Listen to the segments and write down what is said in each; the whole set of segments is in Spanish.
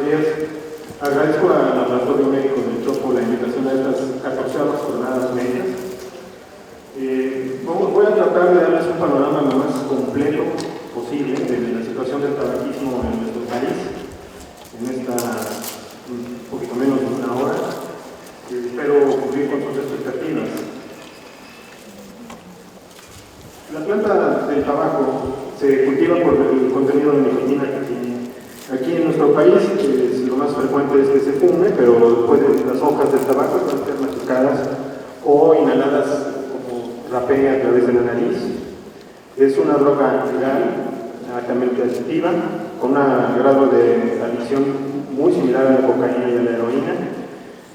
días. Agradezco al Laboratorio Médico del Chopo la invitación a estas 14ª jornadas médicas. Voy a tratar de darles un panorama lo más completo posible de la situación del tabaquismo en nuestro país, en esta un poquito menos de una hora. Espero cumplir con sus expectativas. La planta del tabaco se cultiva por el contenido de nicotina que tiene. Aquí en nuestro país lo más frecuente es que se fume, pero las hojas del tabaco pueden ser masticadas o inhaladas como rapé a través de la nariz. Es una droga legal, altamente adictiva, con un grado de adicción muy similar a la cocaína y a la heroína.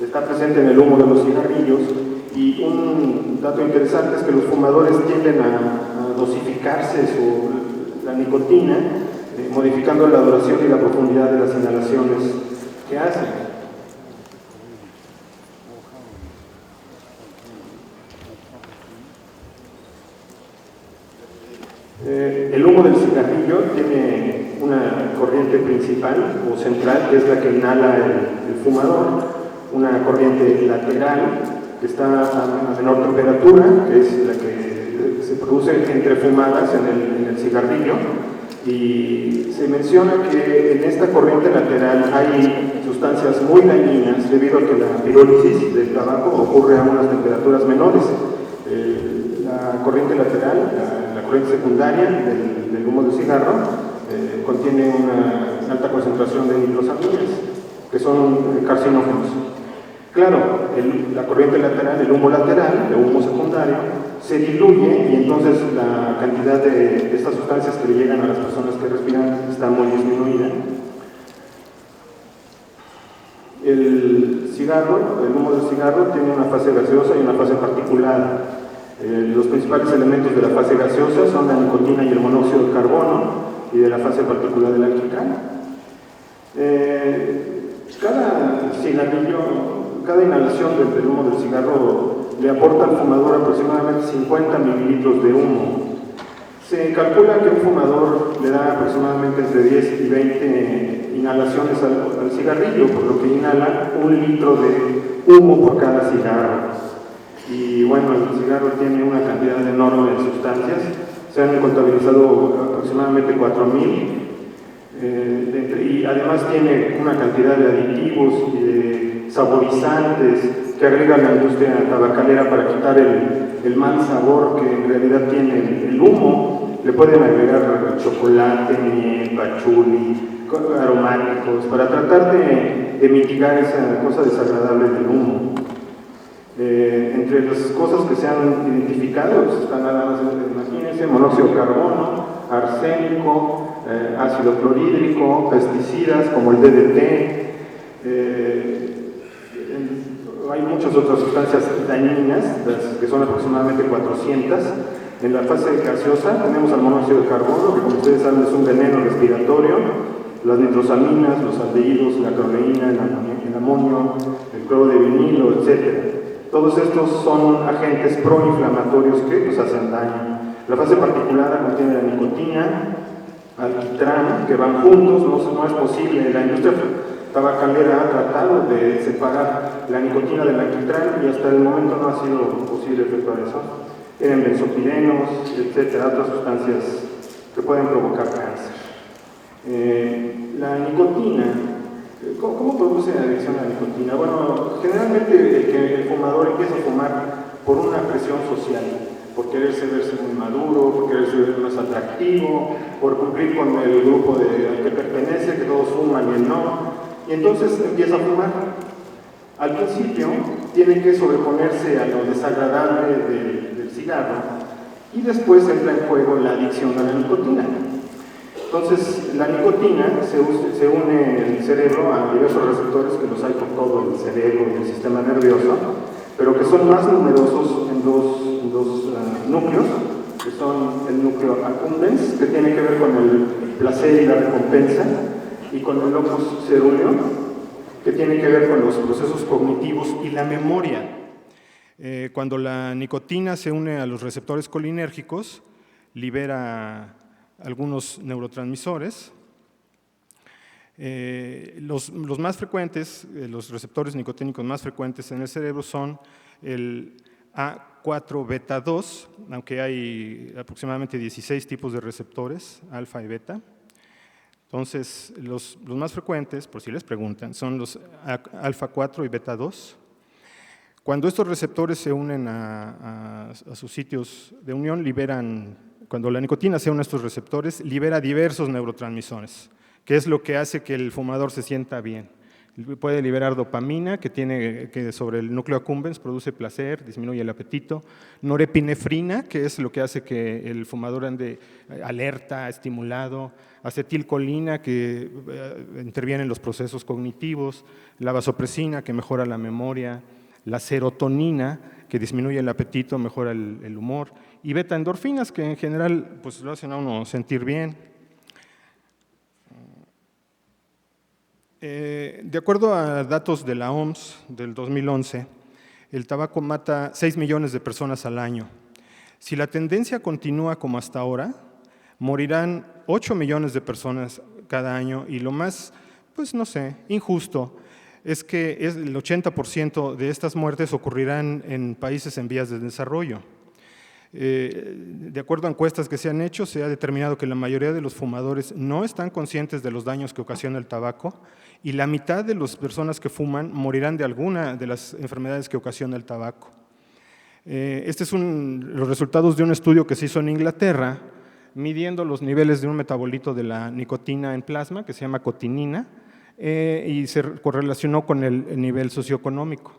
Está presente en el humo de los cigarrillos y un dato interesante es que los fumadores tienden a dosificarse la nicotina, modificando la duración y la profundidad de las inhalaciones que hacen. El humo del cigarrillo tiene una corriente principal o central, que es la que inhala el fumador, una corriente lateral que está a menor temperatura, que es la que se produce entre fumadas en el cigarrillo, y se menciona que en esta corriente lateral hay sustancias muy dañinas debido a que la pirólisis del tabaco ocurre a unas temperaturas menores. La corriente lateral, la corriente secundaria del humo del cigarro contiene una alta concentración de nitrosaminas, que son carcinógenos. Claro, la corriente lateral, el humo lateral, el humo secundario, se diluye y entonces la cantidad de estas sustancias que le llegan a las personas que respiran está muy disminuida. El humo del cigarro tiene una fase gaseosa y una fase particulada. Los principales elementos de la fase gaseosa son la nicotina y el monóxido de carbono, y de la fase particular del alquitrán. Cada inhalación del humo del cigarro le aporta al fumador aproximadamente 50 mililitros de humo. Se calcula que un fumador le da aproximadamente entre 10 y 20 inhalaciones al cigarrillo, por lo que inhala 1 litro de humo por cada cigarro. Y bueno, el cigarro tiene una cantidad enorme de sustancias, se han contabilizado aproximadamente 4,000, y además tiene una cantidad de aditivos y de saborizantes que agrega la industria tabacalera para quitar el mal sabor que en realidad tiene el humo. Le pueden agregar chocolate, miel, pachuli, aromáticos, para tratar de mitigar esa cosa desagradable del humo. Entre las cosas que se han identificado, están nada más, imagínense, monóxido de carbono, arsénico, ácido clorhídrico, pesticidas como el DDT, hay muchas otras sustancias dañinas, que son aproximadamente 400. En la fase gaseosa tenemos al monóxido de carbono, que como ustedes saben es un veneno respiratorio, las nitrosaminas, los aldehídos, la cloreína, el amonio, el cloro de vinilo, etc. Todos estos son agentes proinflamatorios que hacen daño. La fase particular contiene la nicotina, alquitrán, que van juntos, no es posible. La industria tabacalera ha tratado de separar la nicotina del alquitrán y hasta el momento no ha sido posible efectuar eso. Tienen benzopirenos, etcétera, otras sustancias que pueden provocar cáncer. La nicotina, ¿cómo produce la adicción a la nicotina? Bueno, generalmente el fumador empieza a fumar por una presión social, por quererse verse muy maduro, por quererse ver más atractivo, por cumplir con el grupo al que pertenece, que todos fuman y él no, y entonces empieza a fumar. Al principio tiene que sobreponerse a lo desagradable del cigarro y después entra en juego la adicción a la nicotina. Entonces, la nicotina se une en el cerebro a diversos receptores que los hay por todo el cerebro y el sistema nervioso, pero que son más numerosos en dos núcleos, que son el núcleo accumbens, que tiene que ver con el placer y la recompensa, y con el locus cerúleo, que tiene que ver con los procesos cognitivos y la memoria. Cuando la nicotina se une a los receptores colinérgicos, libera algunos neurotransmisores Los más frecuentes, los receptores nicotínicos más frecuentes en el cerebro son el A4 beta 2, aunque hay aproximadamente 16 tipos de receptores, alfa y beta. Entonces, los más frecuentes, por si les preguntan, son los alfa 4 y beta 2. Cuando estos receptores se unen a sus sitios de unión, cuando la nicotina se une a estos receptores, libera diversos neurotransmisores, que es lo que hace que el fumador se sienta bien. Puede liberar dopamina, que sobre el núcleo accumbens produce placer, disminuye el apetito. Norepinefrina, que es lo que hace que el fumador ande alerta, estimulado. Acetilcolina, que interviene en los procesos cognitivos. La vasopresina, que mejora la memoria. La serotonina, que disminuye el apetito, mejora el humor. Y beta-endorfinas, que en general pues, lo hacen a uno sentir bien. De acuerdo a datos de la OMS del 2011, el tabaco mata 6 millones de personas al año. Si la tendencia continúa como hasta ahora, morirán 8 millones de personas cada año y lo más, pues no sé, injusto es que el 80% de estas muertes ocurrirán en países en vías de desarrollo. De acuerdo a encuestas que se han hecho, se ha determinado que la mayoría de los fumadores no están conscientes de los daños que ocasiona el tabaco y la mitad de las personas que fuman morirán de alguna de las enfermedades que ocasiona el tabaco. Este es los resultados de un estudio que se hizo en Inglaterra, midiendo los niveles de un metabolito de la nicotina en plasma, que se llama cotinina, y se correlacionó con el nivel socioeconómico.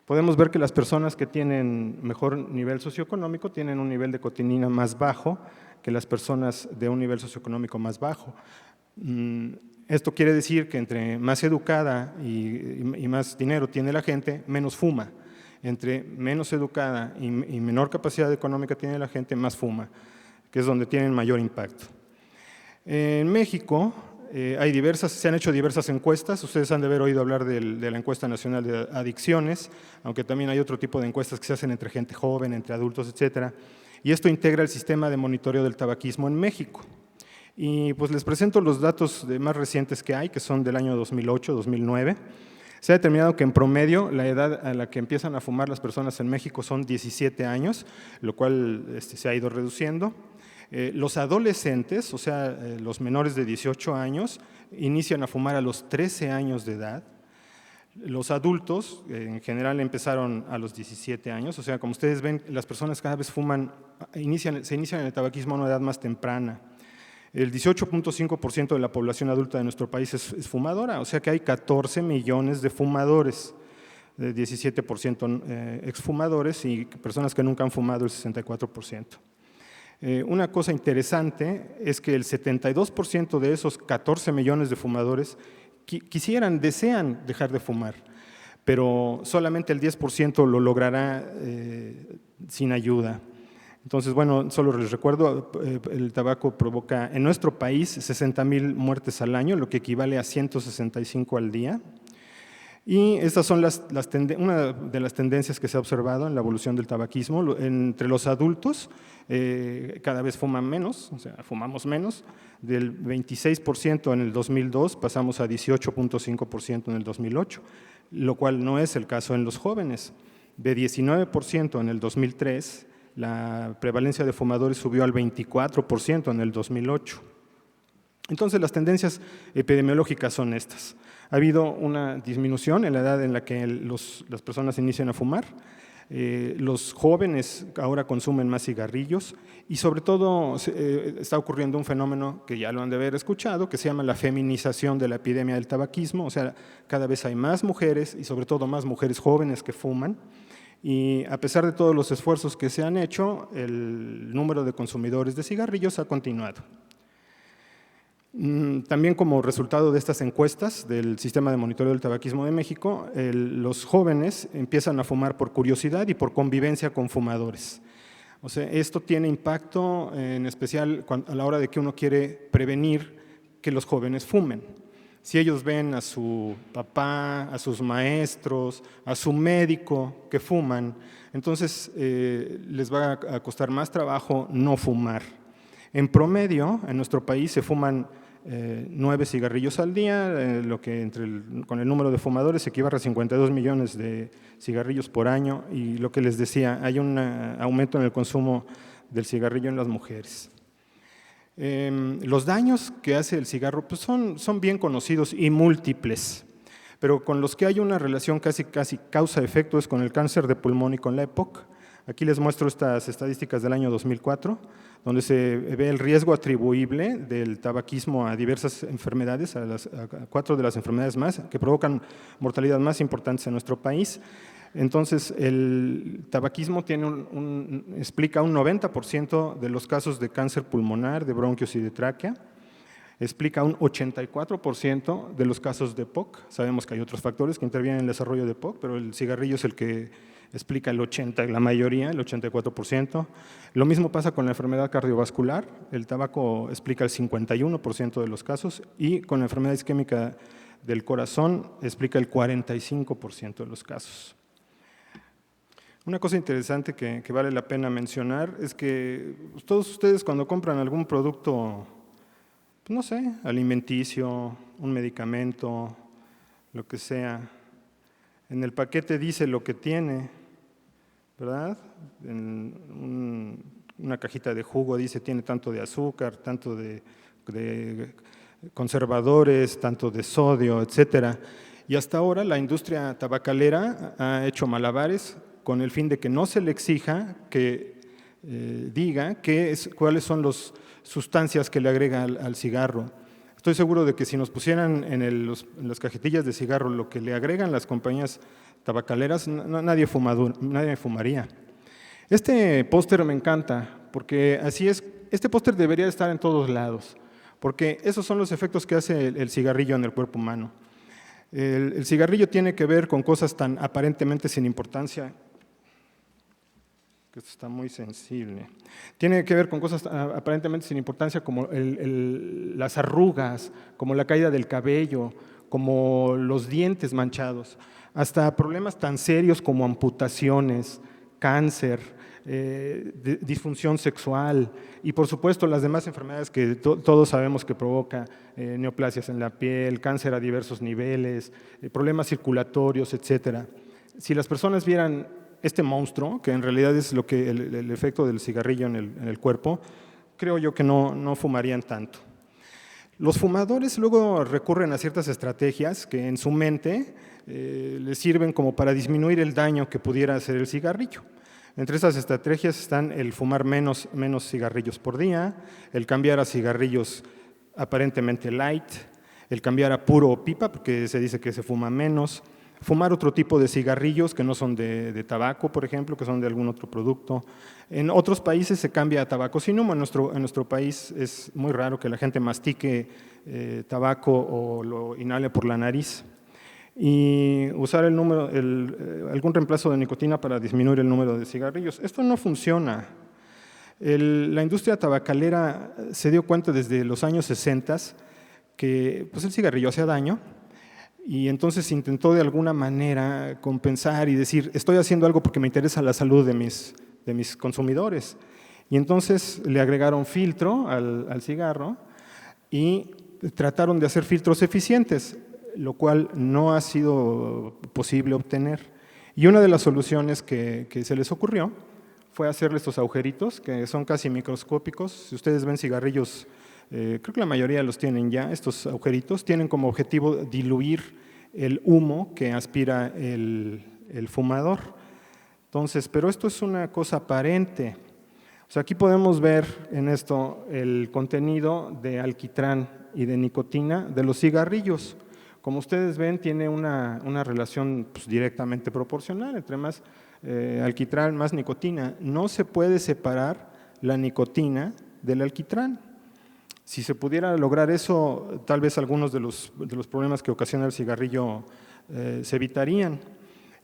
Podemos ver que las personas que tienen mejor nivel socioeconómico tienen un nivel de cotinina más bajo que las personas de un nivel socioeconómico más bajo. Esto quiere decir que entre más educada y más dinero tiene la gente, menos fuma. Entre menos educada y menor capacidad económica tiene la gente, más fuma, que es donde tienen mayor impacto. En México se han hecho diversas encuestas. Ustedes han de haber oído hablar de la encuesta nacional de adicciones, aunque también hay otro tipo de encuestas que se hacen entre gente joven, entre adultos, etcétera. Y esto integra el sistema de monitoreo del tabaquismo en México. Y pues les presento los datos más recientes que hay, que son del año 2008-2009. Se ha determinado que en promedio la edad a la que empiezan a fumar las personas en México son 17 años, lo cual se ha ido reduciendo. Los adolescentes, o sea, los menores de 18 años, inician a fumar a los 13 años de edad. Los adultos, en general, empezaron a los 17 años. O sea, como ustedes ven, las personas cada vez se inician en el tabaquismo a una edad más temprana. El 18.5% de la población adulta de nuestro país es fumadora, o sea que hay 14 millones de fumadores, 17% exfumadores y personas que nunca han fumado el 64%. Una cosa interesante es que el 72% de esos 14 millones de fumadores desean dejar de fumar, pero solamente el 10% lo logrará sin ayuda. Entonces, bueno, solo les recuerdo, el tabaco provoca en nuestro país 60,000 muertes al año, lo que equivale a 165 al día. Y estas son una de las tendencias que se ha observado en la evolución del tabaquismo. Entre los adultos, cada vez fuman menos, o sea, fumamos menos. Del 26% en el 2002 pasamos a 18.5% en el 2008, lo cual no es el caso en los jóvenes. De 19% en el 2003, la prevalencia de fumadores subió al 24% en el 2008. Entonces, las tendencias epidemiológicas son estas. Ha habido una disminución en la edad en la que las personas inician a fumar. Los jóvenes ahora consumen más cigarrillos y sobre todo está ocurriendo un fenómeno que ya lo han de haber escuchado, que se llama la feminización de la epidemia del tabaquismo. O sea, cada vez hay más mujeres y sobre todo más mujeres jóvenes que fuman. Y a pesar de todos los esfuerzos que se han hecho, el número de consumidores de cigarrillos ha continuado. También como resultado de estas encuestas del Sistema de Monitoreo del Tabaquismo de México, los jóvenes empiezan a fumar por curiosidad y por convivencia con fumadores. O sea, esto tiene impacto en especial a la hora de que uno quiere prevenir que los jóvenes fumen. Si ellos ven a su papá, a sus maestros, a su médico que fuman, entonces les va a costar más trabajo no fumar. En promedio, en nuestro país se fuman 9 cigarrillos al día, lo que con el número de fumadores equivale a 52 millones de cigarrillos por año, y lo que les decía, hay un aumento en el consumo del cigarrillo en las mujeres. Los daños que hace el cigarro pues son bien conocidos y múltiples, pero con los que hay una relación casi causa-efecto es con el cáncer de pulmón y con la EPOC. Aquí les muestro estas estadísticas del año 2004, donde se ve el riesgo atribuible del tabaquismo a diversas enfermedades, a 4 de las enfermedades más que provocan mortalidad más importantes en nuestro país. Entonces, el tabaquismo explica un 90% de los casos de cáncer pulmonar, de bronquios y de tráquea, explica un 84% de los casos de EPOC. Sabemos que hay otros factores que intervienen en el desarrollo de EPOC, pero el cigarrillo es el que explica la mayoría, el 84%. Lo mismo pasa con la enfermedad cardiovascular, el tabaco explica el 51% de los casos, y con la enfermedad isquémica del corazón explica el 45% de los casos. Una cosa interesante que vale la pena mencionar es que todos ustedes cuando compran algún producto, pues no sé, alimenticio, un medicamento, lo que sea, en el paquete dice lo que tiene, ¿verdad? En una cajita de jugo dice tiene tanto de azúcar, tanto de conservadores, tanto de sodio, etcétera. Y hasta ahora la industria tabacalera ha hecho malabares con el fin de que no se le exija que diga cuáles son las sustancias que le agrega al cigarro. Estoy seguro de que si nos pusieran en las cajetillas de cigarro lo que le agregan las compañías tabacaleras, nadie fumaría. Este póster me encanta, porque así es. Este póster debería estar en todos lados, porque esos son los efectos que hace el cigarrillo en el cuerpo humano. El cigarrillo tiene que ver con cosas tan aparentemente sin importancia, que esto está muy sensible. Tiene que ver con cosas aparentemente sin importancia como las arrugas, como la caída del cabello, como los dientes manchados, hasta problemas tan serios como amputaciones, cáncer, disfunción sexual y por supuesto las demás enfermedades que todos sabemos que provoca, neoplasias en la piel, cáncer a diversos niveles, problemas circulatorios, etcétera. Si las personas vieran este monstruo, que en realidad es el efecto del cigarrillo en el cuerpo, creo yo que no fumarían tanto. Los fumadores luego recurren a ciertas estrategias que en su mente les sirven como para disminuir el daño que pudiera hacer el cigarrillo. Entre esas estrategias están el fumar menos cigarrillos por día, el cambiar a cigarrillos aparentemente light, el cambiar a puro o pipa, porque se dice que se fuma menos, fumar otro tipo de cigarrillos que no son de tabaco, por ejemplo, que son de algún otro producto. En otros países se cambia a tabaco sin humo. En nuestro país es muy raro que la gente mastique tabaco o lo inhale por la nariz. Y usar algún reemplazo de nicotina para disminuir el número de cigarrillos. Esto no funciona. La industria tabacalera se dio cuenta desde los años 60 que pues, el cigarrillo hacía daño, y entonces intentó de alguna manera compensar y decir, estoy haciendo algo porque me interesa la salud de mis consumidores. Y entonces le agregaron filtro al cigarro y trataron de hacer filtros eficientes, lo cual no ha sido posible obtener. Y una de las soluciones que se les ocurrió fue hacerle estos agujeritos, que son casi microscópicos. Si ustedes ven cigarrillos, creo que la mayoría los tienen ya, estos agujeritos, tienen como objetivo diluir el humo que aspira el fumador. Entonces, pero esto es una cosa aparente. O sea, aquí podemos ver en esto el contenido de alquitrán y de nicotina de los cigarrillos. Como ustedes ven, tiene una relación pues, directamente proporcional, entre más alquitrán, más nicotina. No se puede separar la nicotina del alquitrán. Si se pudiera lograr eso, tal vez algunos de los problemas que ocasiona el cigarrillo se evitarían.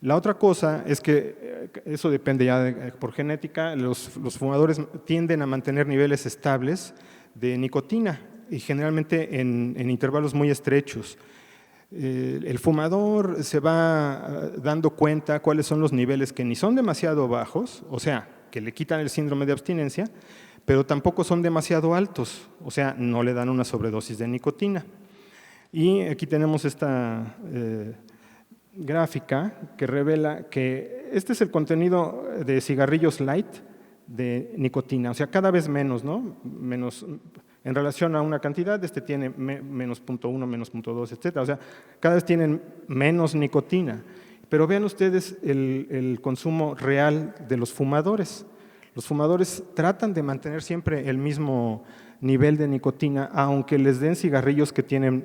La otra cosa es que eso depende ya por genética. Los fumadores tienden a mantener niveles estables de nicotina y generalmente en intervalos muy estrechos. El fumador se va dando cuenta cuáles son los niveles que ni son demasiado bajos, o sea, que le quitan el síndrome de abstinencia, pero tampoco son demasiado altos, o sea, no le dan una sobredosis de nicotina. Y aquí tenemos esta gráfica que revela que este es el contenido de cigarrillos light de nicotina, o sea, cada vez menos, ¿no? Menos en relación a una cantidad, este tiene menos 0.1, menos 0.2, etcétera, o sea, cada vez tienen menos nicotina. Pero vean ustedes el consumo real de los fumadores. Los fumadores tratan de mantener siempre el mismo nivel de nicotina, aunque les den cigarrillos que tienen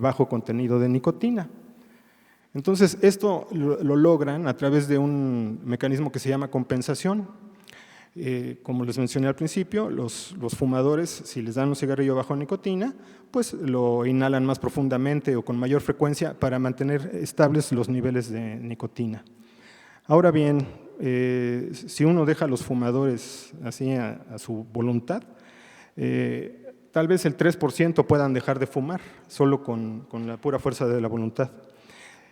bajo contenido de nicotina. Entonces, esto lo logran a través de un mecanismo que se llama compensación. Como les mencioné al principio, los fumadores, si les dan un cigarrillo bajo nicotina, pues lo inhalan más profundamente o con mayor frecuencia para mantener estables los niveles de nicotina. Ahora bien, si uno deja a los fumadores así a su voluntad, tal vez el 3% puedan dejar de fumar, solo con la pura fuerza de la voluntad.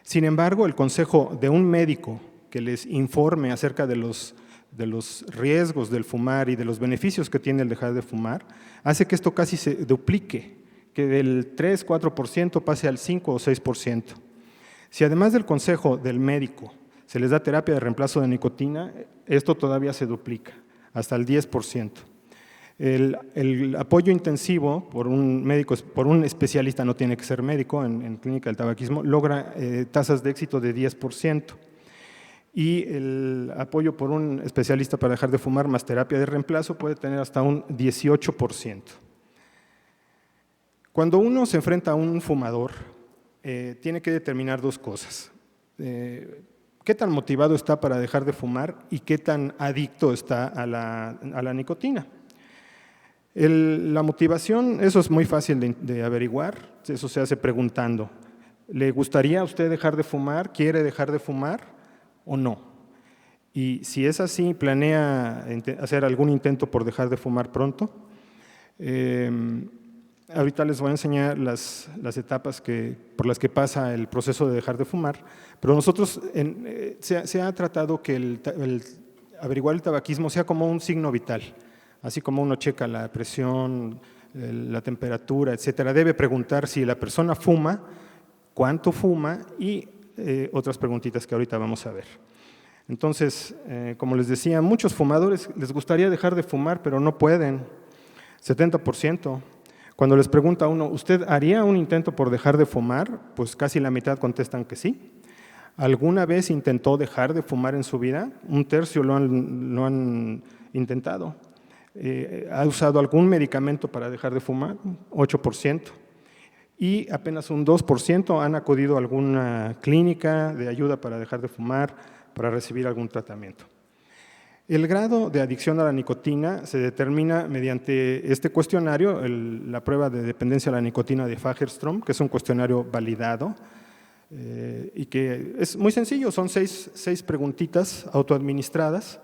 Sin embargo, el consejo de un médico que les informe acerca de los riesgos del fumar y de los beneficios que tiene el dejar de fumar, hace que esto casi se duplique, que del 3-4% pase al 5 o 6%. Si además del consejo del médico se les da terapia de reemplazo de nicotina, esto todavía se duplica, hasta el 10%. El apoyo intensivo por un médico, por un especialista, no tiene que ser médico, en clínica del tabaquismo, logra tasas de éxito de 10%. Y el apoyo por un especialista para dejar de fumar más terapia de reemplazo puede tener hasta un 18%. Cuando uno se enfrenta a un fumador, tiene que determinar dos cosas. ¿Qué tan motivado está para dejar de fumar y qué tan adicto está a la nicotina? La motivación, eso es muy fácil de averiguar, eso se hace preguntando. ¿Le gustaría a usted dejar de fumar? ¿Quiere dejar de fumar o no? Y si es así, ¿planea hacer algún intento por dejar de fumar pronto? Ahorita les voy a enseñar las etapas por las que pasa el proceso de dejar de fumar, pero nosotros se ha tratado que el averiguar el tabaquismo sea como un signo vital. Así como uno checa la presión, la temperatura, etcétera, debe preguntar si la persona fuma, cuánto fuma y otras preguntitas que ahorita vamos a ver. Entonces, como les decía, muchos fumadores les gustaría dejar de fumar, pero no pueden, 70%. Cuando les pregunta a uno, ¿usted haría un intento por dejar de fumar? Pues casi la mitad contestan que sí. ¿Alguna vez intentó dejar de fumar en su vida? Un tercio lo han intentado. ¿Ha usado algún medicamento para dejar de fumar? 8%. Y apenas un 2% han acudido a alguna clínica de ayuda para dejar de fumar, para recibir algún tratamiento. El grado de adicción a la nicotina se determina mediante este cuestionario, la prueba de dependencia a la nicotina de Fagerström, que es un cuestionario validado y que es muy sencillo, son seis preguntitas autoadministradas.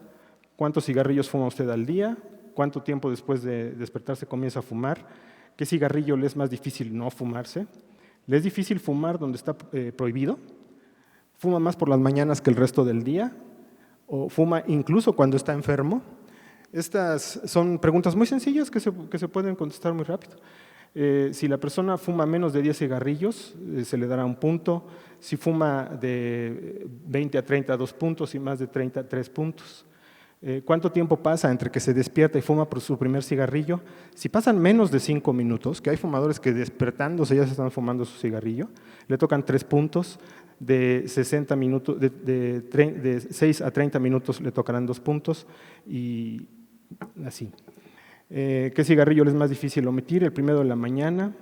¿Cuántos cigarrillos fuma usted al día? ¿Cuánto tiempo después de despertarse comienza a fumar? ¿Qué cigarrillo le es más difícil no fumarse? ¿Le es difícil fumar donde está prohibido? ¿Fuma más por las mañanas que el resto del día? ¿O fuma incluso cuando está enfermo? Estas son preguntas muy sencillas que se pueden contestar muy rápido. Si la persona fuma menos de 10 cigarrillos, se le dará un punto. Si fuma de 20 a 30, 2 puntos, y más de 30, 3 puntos. ¿Cuánto tiempo pasa entre que se despierta y fuma por su primer cigarrillo? Si pasan menos de 5 minutos, que hay fumadores que despertándose ya se están fumando su cigarrillo, le tocan 3 puntos. De 60 minutos, de 6 a 30 minutos le tocarán 2 puntos y así. ¿Qué cigarrillo le es más difícil omitir? El primero de la mañana,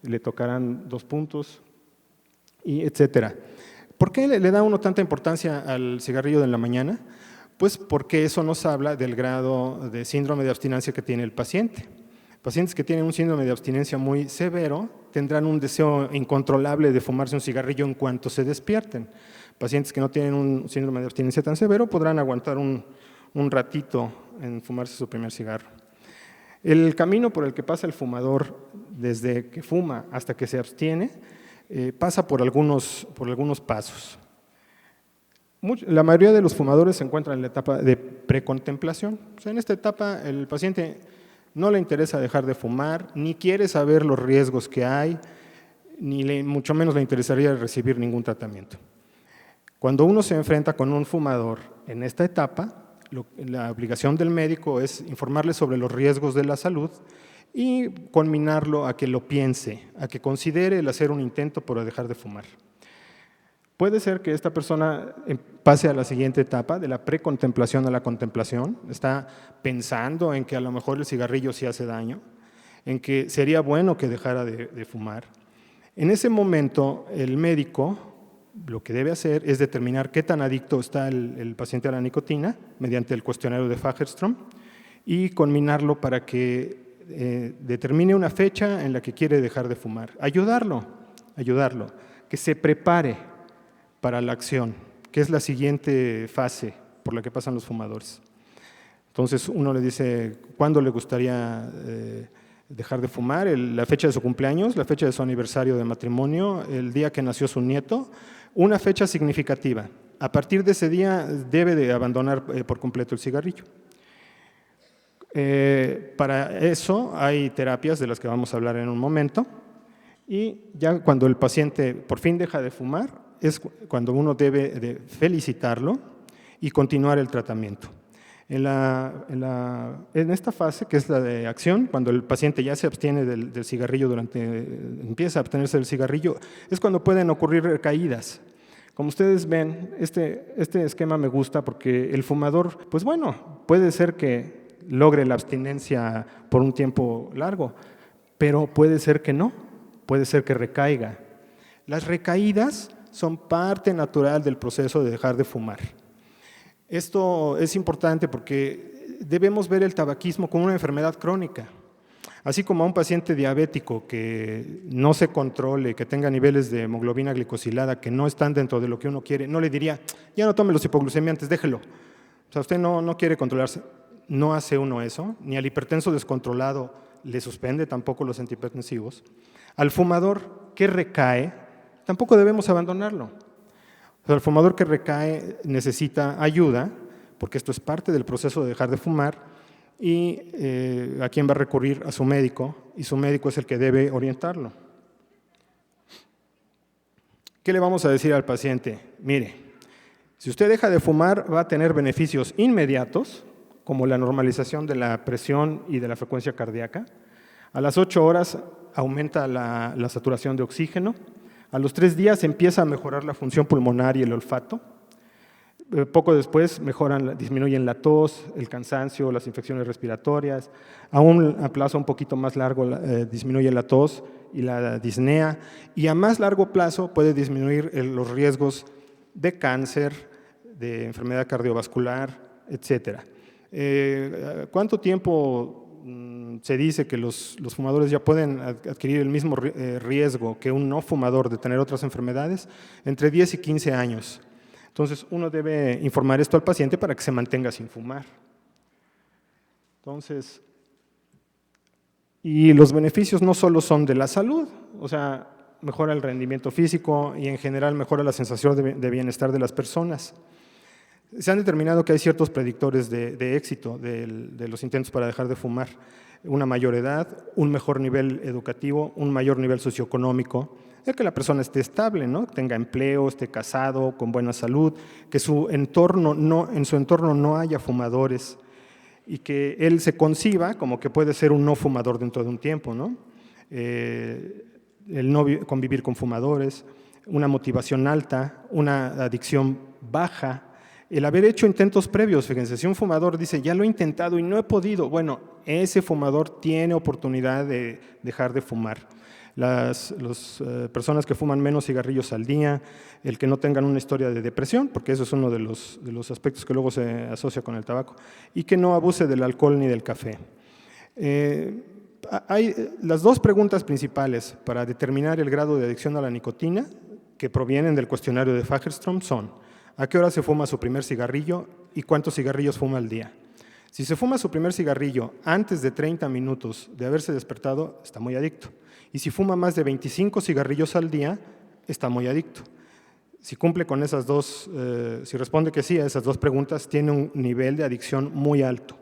le tocarán 2 puntos, y etcétera. ¿Por qué le da uno tanta importancia al cigarrillo de la mañana? Pues porque eso nos habla del grado de síndrome de abstinencia que tiene el paciente. Pacientes que tienen un síndrome de abstinencia muy severo tendrán un deseo incontrolable de fumarse un cigarrillo en cuanto se despierten. Pacientes que no tienen un síndrome de abstinencia tan severo podrán aguantar un ratito en fumarse su primer cigarro. El camino por el que pasa el fumador desde que fuma hasta que se abstiene pasa por algunos pasos. La mayoría de los fumadores se encuentran en la etapa de precontemplación. O sea, en esta etapa el paciente no le interesa dejar de fumar, ni quiere saber los riesgos que hay, mucho menos le interesaría recibir ningún tratamiento. Cuando uno se enfrenta con un fumador en esta etapa, la obligación del médico es informarle sobre los riesgos de la salud y conminarlo a que lo piense, a que considere el hacer un intento por dejar de fumar. Puede ser que esta persona pase a la siguiente etapa, de la precontemplación a la contemplación. Está pensando en que a lo mejor el cigarrillo sí hace daño, en que sería bueno que dejara de fumar. En ese momento, el médico lo que debe hacer es determinar qué tan adicto está el paciente a la nicotina mediante el cuestionario de Fagerström y conminarlo para que determine una fecha en la que quiere dejar de fumar. Ayudarlo, que se prepare para la acción, que es la siguiente fase por la que pasan los fumadores. Entonces uno le dice cuándo le gustaría dejar de fumar, la fecha de su cumpleaños, la fecha de su aniversario de matrimonio, el día que nació su nieto, una fecha significativa. A partir de ese día debe de abandonar por completo el cigarrillo. Para eso hay terapias de las que vamos a hablar en un momento, y ya cuando el paciente por fin deja de fumar es cuando uno debe de felicitarlo y continuar el tratamiento. En esta fase, que es la de acción, cuando el paciente ya se abstiene del cigarrillo, empieza a abstenerse del cigarrillo, es cuando pueden ocurrir recaídas. Como ustedes ven, este esquema me gusta porque el fumador, pues bueno, puede ser que logre la abstinencia por un tiempo largo, pero puede ser que no, puede ser que recaiga. Las recaídas son parte natural del proceso de dejar de fumar. Esto es importante porque debemos ver el tabaquismo como una enfermedad crónica. Así como a un paciente diabético que no se controle, que tenga niveles de hemoglobina glicosilada que no están dentro de lo que uno quiere, no le diría, ya no tome los hipoglucemiantes, déjelo. O sea, usted no quiere controlarse. No hace uno eso, ni al hipertenso descontrolado le suspende tampoco los antihipertensivos. Al fumador que recae, tampoco debemos abandonarlo. O sea, el fumador que recae necesita ayuda, porque esto es parte del proceso de dejar de fumar, y a quién va a recurrir, a su médico, y su médico es el que debe orientarlo. ¿Qué le vamos a decir al paciente? Mire, si usted deja de fumar va a tener beneficios inmediatos, como la normalización de la presión y de la frecuencia cardíaca. A las 8 horas aumenta la saturación de oxígeno. A los 3 días empieza a mejorar la función pulmonar y el olfato. Poco después disminuyen la tos, el cansancio, las infecciones respiratorias. A un plazo un poquito más largo disminuye la tos y la disnea. Y a más largo plazo puede disminuir los riesgos de cáncer, de enfermedad cardiovascular, etcétera. ¿Cuánto tiempo se dice que los fumadores ya pueden adquirir el mismo riesgo que un no fumador de tener otras enfermedades? Entre 10 y 15 años. Entonces, uno debe informar esto al paciente para que se mantenga sin fumar. Entonces, y los beneficios no solo son de la salud, o sea, mejora el rendimiento físico y en general mejora la sensación de bienestar de las personas. Se han determinado que hay ciertos predictores de éxito de los intentos para dejar de fumar. Una mayor edad, un mejor nivel educativo, un mayor nivel socioeconómico, que la persona esté estable, ¿no? Tenga empleo, esté casado, con buena salud, que en su entorno no haya fumadores y que él se conciba como que puede ser un no fumador dentro de un tiempo, ¿no? El no convivir con fumadores, una motivación alta, una adicción baja. El haber hecho intentos previos, fíjense, si un fumador dice, ya lo he intentado y no he podido, bueno, ese fumador tiene oportunidad de dejar de fumar. Las personas que fuman menos cigarrillos al día, el que no tengan una historia de depresión, porque eso es uno de los aspectos que luego se asocia con el tabaco, y que no abuse del alcohol ni del café. Hay las dos preguntas principales para determinar el grado de adicción a la nicotina, que provienen del cuestionario de Fagerström, son: ¿a qué hora se fuma su primer cigarrillo y cuántos cigarrillos fuma al día? Si se fuma su primer cigarrillo antes de 30 minutos de haberse despertado, está muy adicto. Y si fuma más de 25 cigarrillos al día, está muy adicto. Si cumple con esas dos, si responde que sí a esas dos preguntas, tiene un nivel de adicción muy alto.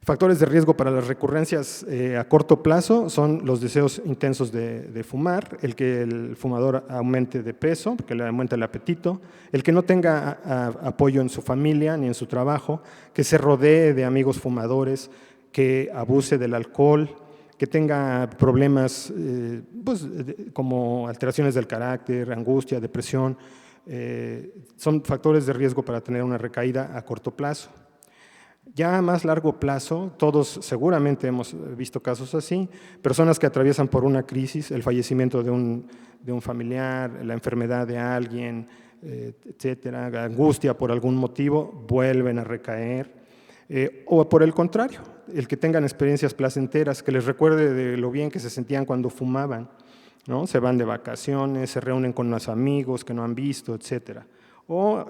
Factores de riesgo para las recurrencias a corto plazo son los deseos intensos de fumar, el que el fumador aumente de peso, porque le aumenta el apetito, el que no tenga apoyo en su familia ni en su trabajo, que se rodee de amigos fumadores, que abuse del alcohol, que tenga problemas pues, como alteraciones del carácter, angustia, depresión, son factores de riesgo para tener una recaída a corto plazo. Ya a más largo plazo, todos seguramente hemos visto casos así, personas que atraviesan por una crisis, el fallecimiento de un familiar, la enfermedad de alguien, etcétera, angustia por algún motivo, vuelven a recaer. O por el contrario, el que tengan experiencias placenteras, que les recuerde de lo bien que se sentían cuando fumaban, ¿no? Se van de vacaciones, se reúnen con los amigos que no han visto, etcétera. O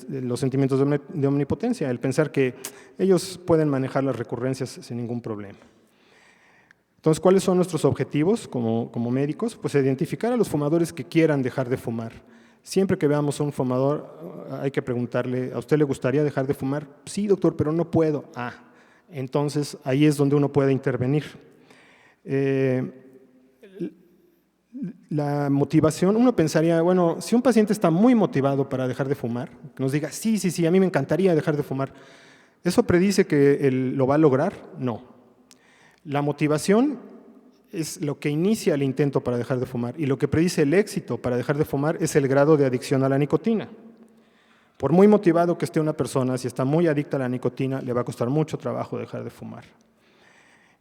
los sentimientos de omnipotencia, el pensar que ellos pueden manejar las recurrencias sin ningún problema. Entonces, ¿cuáles son nuestros objetivos como médicos? Pues identificar a los fumadores que quieran dejar de fumar. Siempre que veamos a un fumador, hay que preguntarle, ¿a usted le gustaría dejar de fumar? Sí, doctor, pero no puedo. Entonces ahí es donde uno puede intervenir. La motivación, uno pensaría, bueno, si un paciente está muy motivado para dejar de fumar, que nos diga, sí, a mí me encantaría dejar de fumar, ¿eso predice que él lo va a lograr? No. La motivación es lo que inicia el intento para dejar de fumar y lo que predice el éxito para dejar de fumar es el grado de adicción a la nicotina. Por muy motivado que esté una persona, si está muy adicta a la nicotina, le va a costar mucho trabajo dejar de fumar.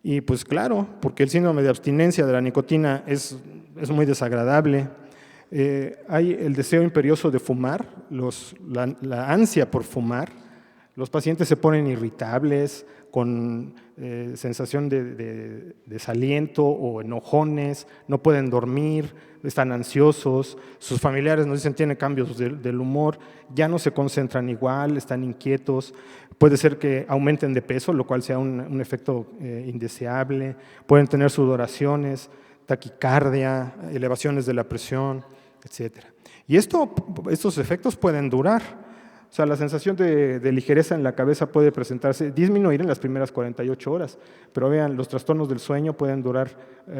Y pues claro, porque el síndrome de abstinencia de la nicotina es muy desagradable. Hay el deseo imperioso de fumar, la ansia por fumar. Los pacientes se ponen irritables, con sensación de desaliento o enojones, no pueden dormir, están ansiosos, sus familiares nos dicen tienen cambios del humor, ya no se concentran igual, están inquietos, puede ser que aumenten de peso, lo cual sea un efecto indeseable, pueden tener sudoraciones, taquicardia, elevaciones de la presión, etc. Y estos efectos pueden durar. O sea, la sensación de ligereza en la cabeza puede disminuir en las primeras 48 horas, pero vean, los trastornos del sueño pueden durar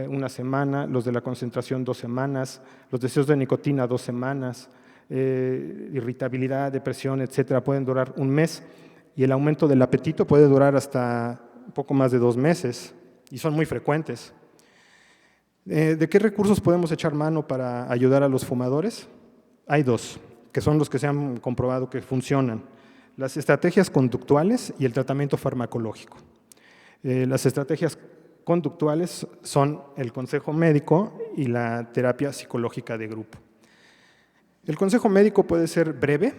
una semana, los de la concentración 2 semanas, los deseos de nicotina 2 semanas, irritabilidad, depresión, etcétera, pueden durar un mes, y el aumento del apetito puede durar hasta un poco más de 2 meses, y son muy frecuentes. ¿De qué recursos podemos echar mano para ayudar a los fumadores? Hay 2. Que son los que se han comprobado que funcionan: las estrategias conductuales y el tratamiento farmacológico. Las estrategias conductuales son el consejo médico y la terapia psicológica de grupo. El consejo médico puede ser breve,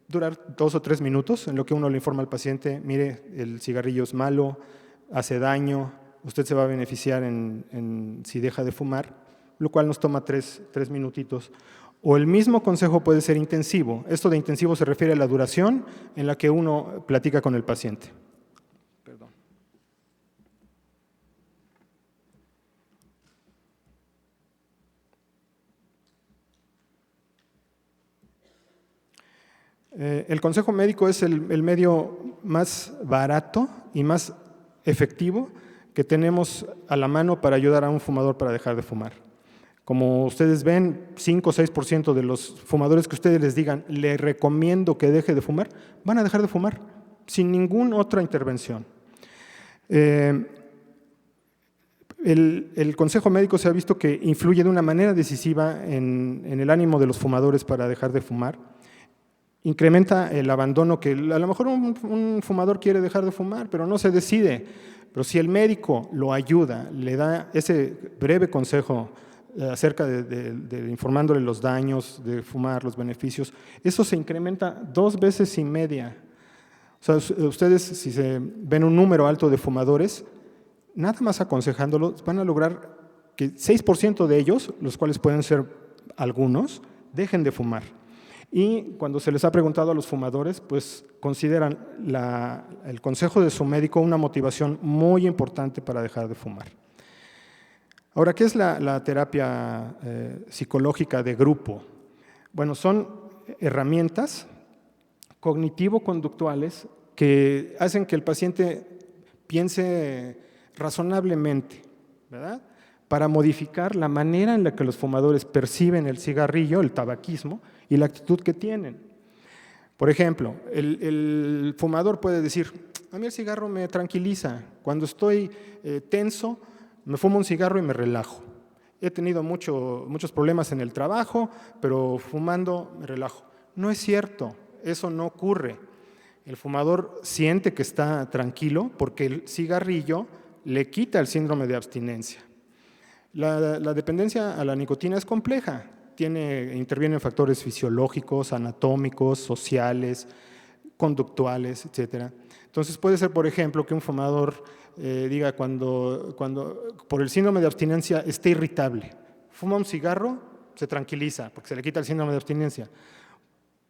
durar 2 o 3 minutos, en lo que uno le informa al paciente, mire, el cigarrillo es malo, hace daño, usted se va a beneficiar si deja de fumar, lo cual nos toma 3 minutitos. O el mismo consejo puede ser intensivo. Esto de intensivo se refiere a la duración en la que uno platica con el paciente. Perdón. El consejo médico es el medio más barato y más efectivo que tenemos a la mano para ayudar a un fumador para dejar de fumar. Como ustedes ven, 5 o 6% de los fumadores que ustedes les digan, le recomiendo que deje de fumar, van a dejar de fumar sin ninguna otra intervención. El consejo médico se ha visto que influye de una manera decisiva en el ánimo de los fumadores para dejar de fumar. Incrementa el abandono, que a lo mejor un fumador quiere dejar de fumar, pero no se decide. Pero si el médico lo ayuda, le da ese breve consejo acerca de informándole los daños de fumar, los beneficios, eso se incrementa 2 veces y media. O sea, ustedes, si se ven un número alto de fumadores, nada más aconsejándolos, van a lograr que 6% de ellos, los cuales pueden ser algunos, dejen de fumar. Y cuando se les ha preguntado a los fumadores, pues consideran el consejo de su médico una motivación muy importante para dejar de fumar. Ahora, ¿qué es la terapia psicológica de grupo? Bueno, son herramientas cognitivo-conductuales que hacen que el paciente piense razonablemente, ¿verdad?, para modificar la manera en la que los fumadores perciben el cigarrillo, el tabaquismo, y la actitud que tienen. Por ejemplo, el fumador puede decir: a mí el cigarro me tranquiliza, cuando estoy tenso, me fumo un cigarro y me relajo. He tenido muchos problemas en el trabajo, pero fumando me relajo. No es cierto, eso no ocurre. El fumador siente que está tranquilo porque el cigarrillo le quita el síndrome de abstinencia. La dependencia a la nicotina es compleja, intervienen factores fisiológicos, anatómicos, sociales, conductuales, etc. Entonces puede ser, por ejemplo, que un fumador diga cuando por el síndrome de abstinencia esté irritable, fuma un cigarro, se tranquiliza porque se le quita el síndrome de abstinencia.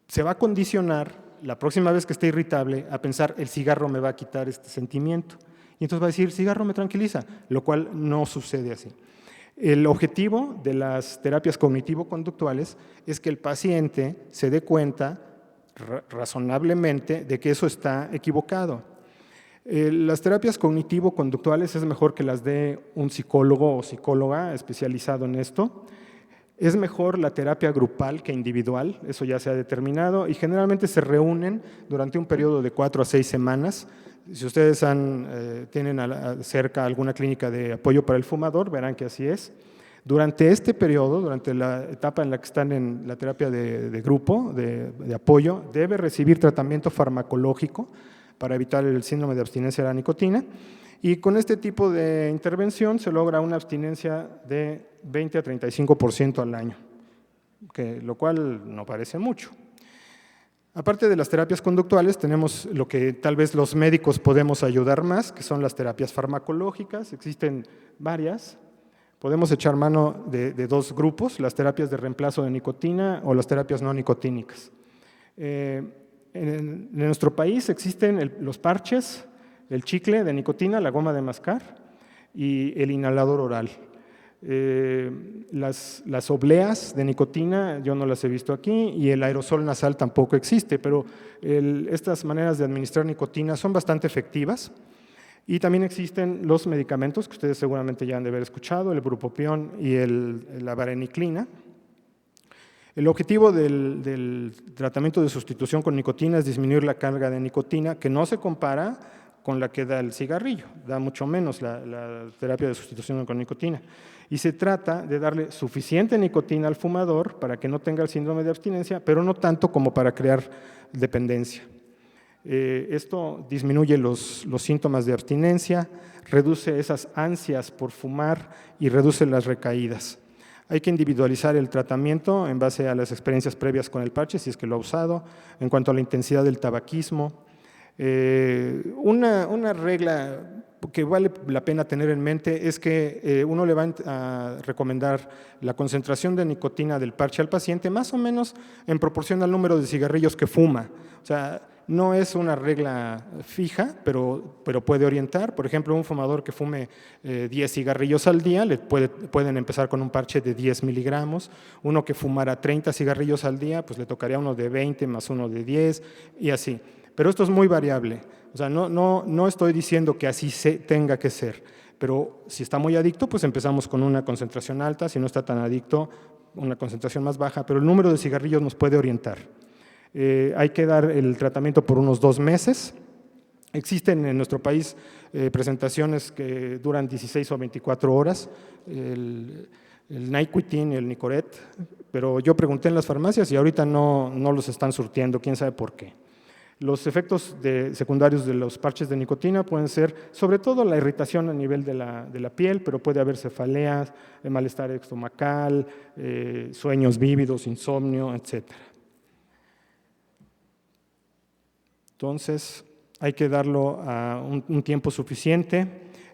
Se va a condicionar la próxima vez que esté irritable a pensar: el cigarro me va a quitar este sentimiento. Y entonces va a decir: el cigarro me tranquiliza, lo cual no sucede así. El objetivo de las terapias cognitivo-conductuales es que el paciente se dé cuenta razonablemente de que eso está equivocado. Las terapias cognitivo-conductuales es mejor que las dé un psicólogo o psicóloga especializado en esto. Es mejor la terapia grupal que individual, eso ya se ha determinado, y generalmente se reúnen durante un periodo de 4 a 6 semanas. Si ustedes tienen cerca alguna clínica de apoyo para el fumador, verán que así es. Durante este periodo, durante la etapa en la que están en la terapia de grupo, de apoyo, debe recibir tratamiento farmacológico para evitar el síndrome de abstinencia de la nicotina. Y con este tipo de intervención se logra una abstinencia de 20 a 35% al año, lo cual no parece mucho. Aparte de las terapias conductuales, tenemos lo que tal vez los médicos podemos ayudar más, que son las terapias farmacológicas. Existen varias. Podemos echar mano de 2 grupos: las terapias de reemplazo de nicotina o las terapias no nicotínicas. En nuestro país existen los parches, el chicle de nicotina, la goma de mascar y el inhalador oral. Las obleas de nicotina yo no las he visto aquí, y el aerosol nasal tampoco existe, pero estas maneras de administrar nicotina son bastante efectivas. Y también existen los medicamentos que ustedes seguramente ya han de haber escuchado: el bupropión y la vareniclina. El objetivo del tratamiento de sustitución con nicotina es disminuir la carga de nicotina, que no se compara con la que da el cigarrillo, da mucho menos la terapia de sustitución con nicotina. Y se trata de darle suficiente nicotina al fumador para que no tenga el síndrome de abstinencia, pero no tanto como para crear dependencia. Esto disminuye los síntomas de abstinencia, reduce esas ansias por fumar y reduce las recaídas. Hay que individualizar el tratamiento en base a las experiencias previas con el parche, si es que lo ha usado, en cuanto a la intensidad del tabaquismo. Una regla que vale la pena tener en mente es que uno le va a recomendar la concentración de nicotina del parche al paciente más o menos en proporción al número de cigarrillos que fuma. O sea, no es una regla fija, pero puede orientar. Por ejemplo, un fumador que fume 10 cigarrillos al día, pueden empezar con un parche de 10 miligramos. Uno que fumara 30 cigarrillos al día, pues le tocaría uno de 20 más uno de 10 y así. Pero esto es muy variable. O sea, no estoy diciendo que así tenga que ser, pero si está muy adicto, pues empezamos con una concentración alta; si no está tan adicto, una concentración más baja, pero el número de cigarrillos nos puede orientar. Hay que dar el tratamiento por unos 2 meses. Existen en nuestro país presentaciones que duran 16 o 24 horas, el Nicotin y el Nicoret, pero yo pregunté en las farmacias y ahorita no los están surtiendo, quién sabe por qué. Los efectos secundarios de los parches de nicotina pueden ser sobre todo la irritación a nivel de la piel, pero puede haber cefaleas, malestar estomacal, sueños vívidos, insomnio, etc. Entonces, hay que darlo a un tiempo suficiente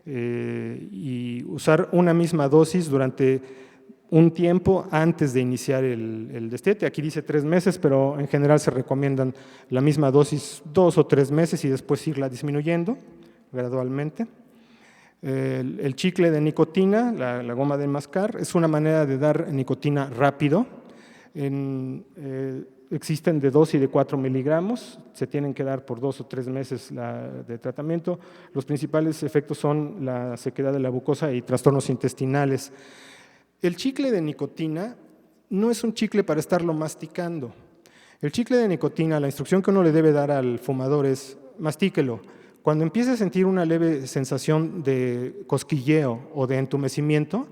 y usar una misma dosis durante un tiempo antes de iniciar el destete. Aquí dice 3 meses, pero en general se recomiendan la misma dosis 2 o 3 meses y después irla disminuyendo gradualmente. El chicle de nicotina, la goma de mascar, es una manera de dar nicotina rápido. existen de 2 y de 4 miligramos, se tienen que dar por 2 o 3 meses de tratamiento. Los principales efectos son la sequedad de la mucosa y trastornos intestinales. El chicle de nicotina no es un chicle para estarlo masticando. El chicle de nicotina, la instrucción que uno le debe dar al fumador es mastíquelo. Cuando empiece a sentir una leve sensación de cosquilleo o de entumecimiento,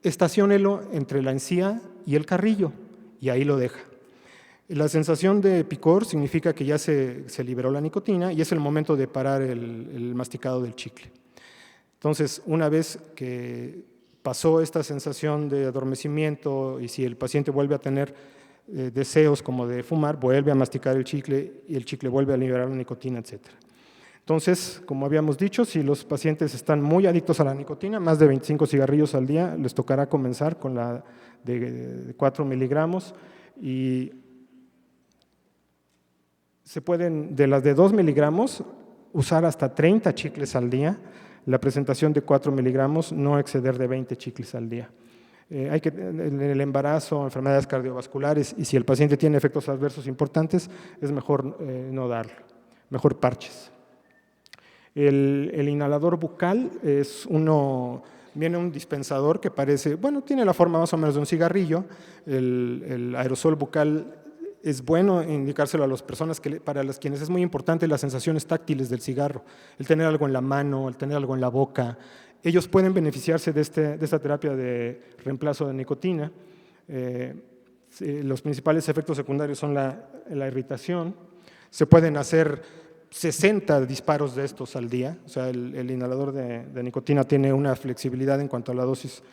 estaciónelo entre la encía y el carrillo y ahí lo deja. La sensación de picor significa que ya se liberó la nicotina y es el momento de parar el masticado del chicle. Entonces, una vez que pasó esta sensación de adormecimiento y si el paciente vuelve a tener deseos como de fumar, vuelve a masticar el chicle y el chicle vuelve a liberar la nicotina, etc. Entonces, como habíamos dicho, si los pacientes están muy adictos a la nicotina, más de 25 cigarrillos al día, les tocará comenzar con la de 4 miligramos y se pueden, de las de 2 miligramos, usar hasta 30 chicles al día. La presentación de 4 miligramos, no exceder de 20 chicles al día. Hay que, en el embarazo, enfermedades cardiovasculares, y si el paciente tiene efectos adversos importantes, es mejor no darlo, mejor parches. El inhalador bucal es viene un dispensador que parece, bueno, tiene la forma más o menos de un cigarrillo. El aerosol bucal es bueno indicárselo a las personas para las quienes es muy importante las sensaciones táctiles del cigarro, el tener algo en la mano, el tener algo en la boca. Ellos pueden beneficiarse de esta terapia de reemplazo de nicotina. Los principales efectos secundarios son la irritación. Se pueden hacer 60 disparos de estos al día, o sea, el inhalador de nicotina tiene una flexibilidad en cuanto a la dosis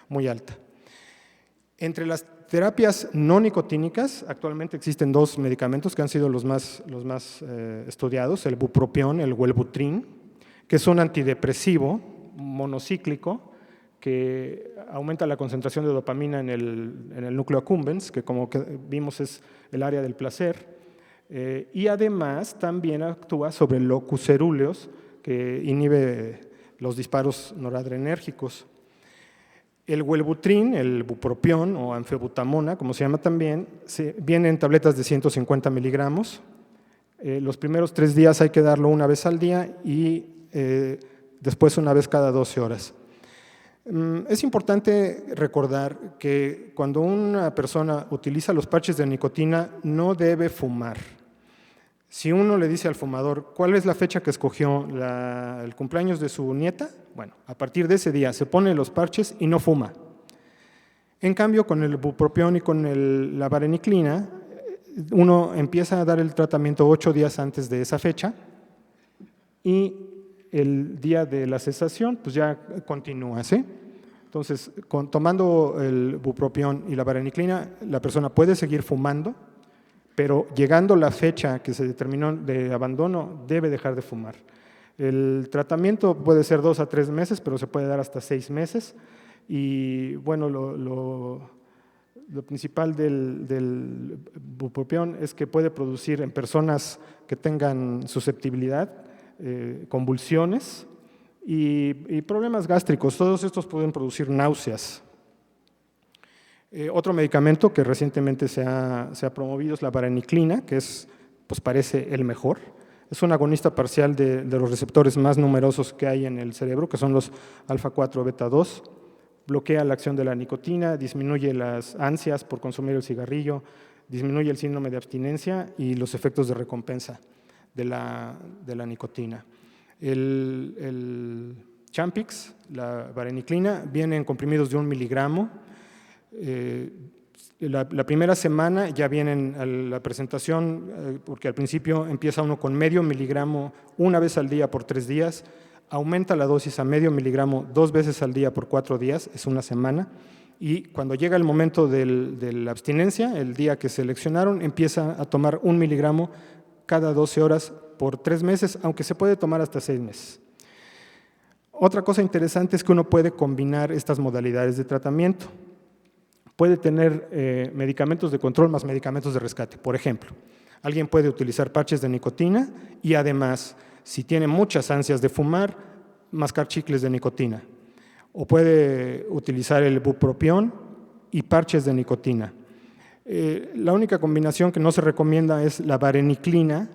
muy alta. Entre las terapias no nicotínicas, actualmente existen 2 medicamentos que han sido los más estudiados, el bupropión, el Wellbutrin, que es un antidepresivo monocíclico que aumenta la concentración de dopamina en el núcleo accumbens, que como que vimos es el área del placer, y además también actúa sobre el locus cerúleus, que inhibe los disparos noradrenérgicos. El Wellbutrin, el bupropión o anfebutamona, como se llama también, viene en tabletas de 150 miligramos. Los primeros 3 días hay que darlo una vez al día y después una vez cada 12 horas. Es importante recordar que cuando una persona utiliza los parches de nicotina no debe fumar. Si uno le dice al fumador cuál es la fecha que escogió, el cumpleaños de su nieta, bueno, a partir de ese día se pone los parches y no fuma. En cambio, con el bupropión y con la vareniclina, uno empieza a dar el tratamiento 8 días antes de esa fecha y el día de la cesación, pues ya continúa, ¿sí? Entonces, tomando el bupropión y la vareniclina, la persona puede seguir fumando, pero llegando la fecha que se determinó de abandono, debe dejar de fumar. El tratamiento puede ser 2 a 3 meses, pero se puede dar hasta 6 meses. Y bueno, lo principal del bupropión es que puede producir en personas que tengan susceptibilidad, convulsiones y problemas gástricos. Todos estos pueden producir náuseas. Otro medicamento que recientemente se ha promovido es la vareniclina, que pues parece el mejor. Es un agonista parcial de los receptores más numerosos que hay en el cerebro, que son los alfa-4 beta-2. Bloquea la acción de la nicotina, disminuye las ansias por consumir el cigarrillo, disminuye el síndrome de abstinencia y los efectos de recompensa de la nicotina. El Champix, la vareniclina, viene en comprimidos de 1 miligramo. La primera semana ya vienen a la presentación, porque al principio empieza uno con medio miligramo una vez al día por 3 días, aumenta la dosis a medio miligramo 2 veces al día por 4 días, es una semana, y cuando llega el momento de la abstinencia, el día que seleccionaron, empieza a tomar 1 miligramo cada 12 horas por 3 meses, aunque se puede tomar hasta 6 meses. Otra cosa interesante es que uno puede combinar estas modalidades de tratamiento. Puede tener medicamentos de control más medicamentos de rescate. Por ejemplo, alguien puede utilizar parches de nicotina y además, si tiene muchas ansias de fumar, mascar chicles de nicotina. O puede utilizar el bupropión y parches de nicotina. La única combinación que no se recomienda es la vareniclina